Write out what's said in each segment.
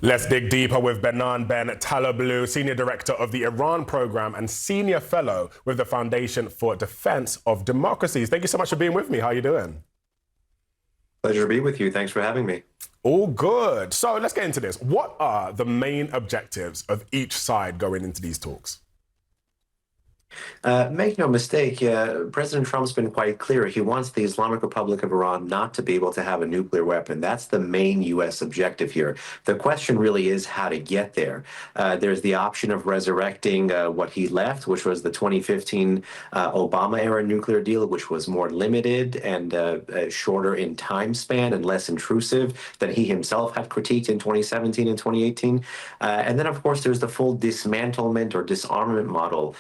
Let's dig deeper with Behnam Ben Taleblu, Senior Director of the Iran Program and Senior Fellow with the Foundation for Defense of Democracies. Thank you so much for being with me. How are you doing? Pleasure to be with you. Thanks for having me. All good. So let's get into this. What are the main objectives of each side going into these talks? Make no mistake, President Trump's been quite clear. He wants the Islamic Republic of Iran not to be able to have a nuclear weapon. That's the main U.S. objective here. The question really is how to get there. There's the option of resurrecting what he left, which was the 2015 Obama-era nuclear deal, which was more limited and shorter in time span and less intrusive than he himself had critiqued in 2017 and 2018. And then, of course, there's the full dismantlement or disarmament model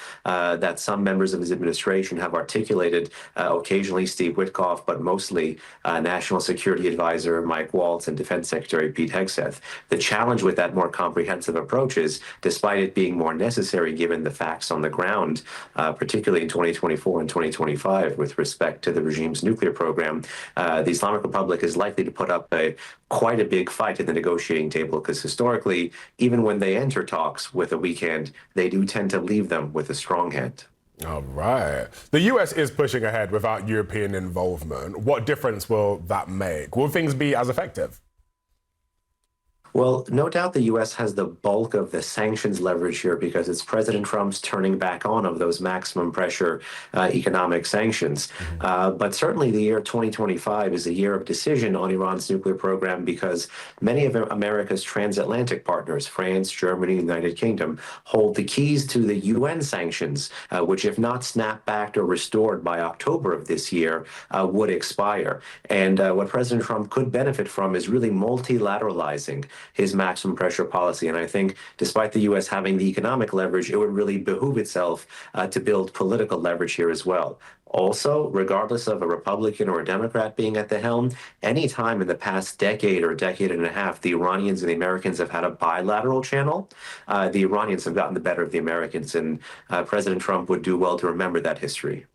that some members of his administration have articulated, occasionally Steve Witkoff, but mostly National Security Advisor Mike Waltz and Defense Secretary Pete Hegseth. The challenge with that more comprehensive approach is, despite it being more necessary given the facts on the ground, particularly in 2024 and 2025 with respect to the regime's nuclear program, the Islamic Republic is likely to put up quite a big fight at the negotiating table, because historically, even when they enter talks with a weak hand, they do tend to leave them with a strong hand. All right. The US is pushing ahead without European involvement. What difference will that make? Will things be as effective? Well, no doubt the U.S. has the bulk of the sanctions leverage here because it's President Trump's turning back on of those maximum pressure economic sanctions. But certainly the year 2025 is a year of decision on Iran's nuclear program because many of America's transatlantic partners, France, Germany, United Kingdom, hold the keys to the UN sanctions, which if not snapbacked or restored by October of this year, would expire. And what President Trump could benefit from is really multilateralizing his maximum pressure policy. And I think despite the U.S. having the economic leverage, it would really behoove itself to build political leverage here as well. Also, regardless of a Republican or a Democrat being at the helm, any time in the past decade or decade and a half, the Iranians and the Americans have had a bilateral channel. The Iranians have gotten the better of the Americans, and President Trump would do well to remember that history.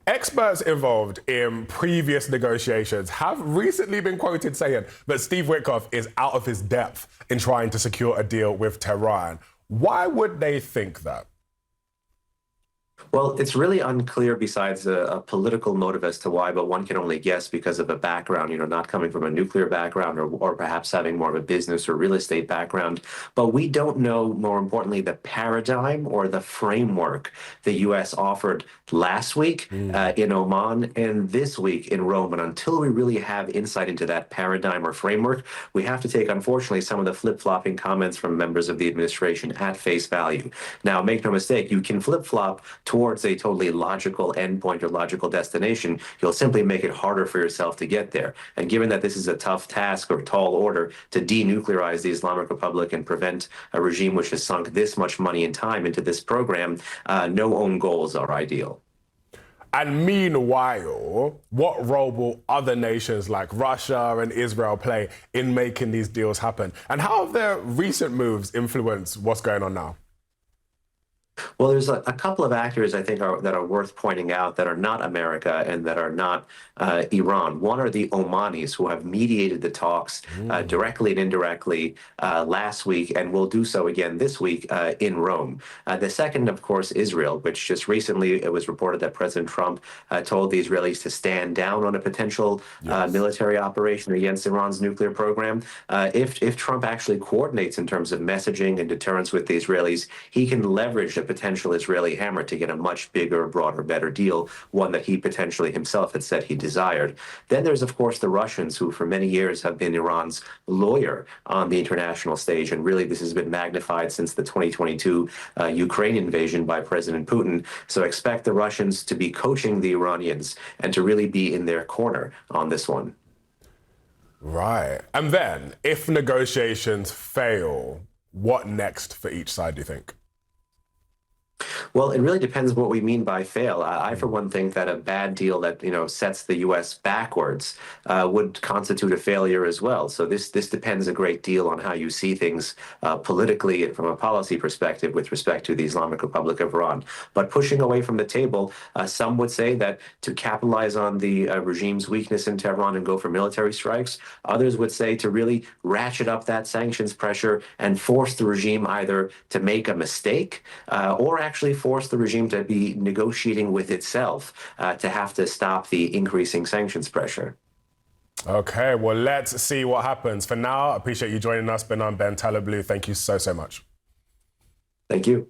Experts involved in previous negotiations have recently been quoted saying that Steve Witkoff is out of his depth in trying to secure a deal with Tehran. Why would they think that? Well, it's really unclear besides a political motive as to why, but one can only guess because of a background, not coming from a nuclear background or perhaps having more of a business or real estate background. But we don't know, more importantly, the paradigm or the framework the U.S. offered last week in Oman and this week in Rome. And until we really have insight into that paradigm or framework, we have to take, unfortunately, some of the flip-flopping comments from members of the administration at face value. Now, make no mistake, you can flip-flop towards a totally logical endpoint or logical destination. You'll simply make it harder for yourself to get there. And given that this is a tough task or tall order to denuclearize the Islamic Republic and prevent a regime which has sunk this much money and time into this program, no own goals are ideal. And meanwhile, what role will other nations like Russia and Israel play in making these deals happen? And how have their recent moves influenced what's going on now? Well, there's a couple of actors I think that are worth pointing out that are not America and that are not Iran. One are the Omanis, who have mediated the talks directly and indirectly last week and will do so again this week in Rome. The second, of course, Israel, which just recently it was reported that President Trump told the Israelis to stand down on a potential military operation against Iran's nuclear program. If Trump actually coordinates in terms of messaging and deterrence with the Israelis, he can leverage the potential Israeli hammer to get a much bigger, broader, better deal, one that he potentially himself had said he desired. Then there's, of course, the Russians, who for many years have been Iran's lawyer on the international stage. And really, this has been magnified since the 2022 Ukraine invasion by President Putin. So expect the Russians to be coaching the Iranians and to really be in their corner on this one. Right. And then, if negotiations fail, what next for each side, do you think? Well, it really depends what we mean by fail. I, for one, think that a bad deal that sets the U.S. backwards would constitute a failure as well. So this depends a great deal on how you see things politically and from a policy perspective with respect to the Islamic Republic of Iran. But pushing away from the table, some would say that to capitalize on the regime's weakness in Tehran and go for military strikes. Others would say to really ratchet up that sanctions pressure and force the regime either to make a mistake or actually force the regime to be negotiating with itself to have to stop the increasing sanctions pressure. Okay, well, let's see what happens. For now, I appreciate you joining us, Behnam Ben Taleblu. Thank you so much. Thank you.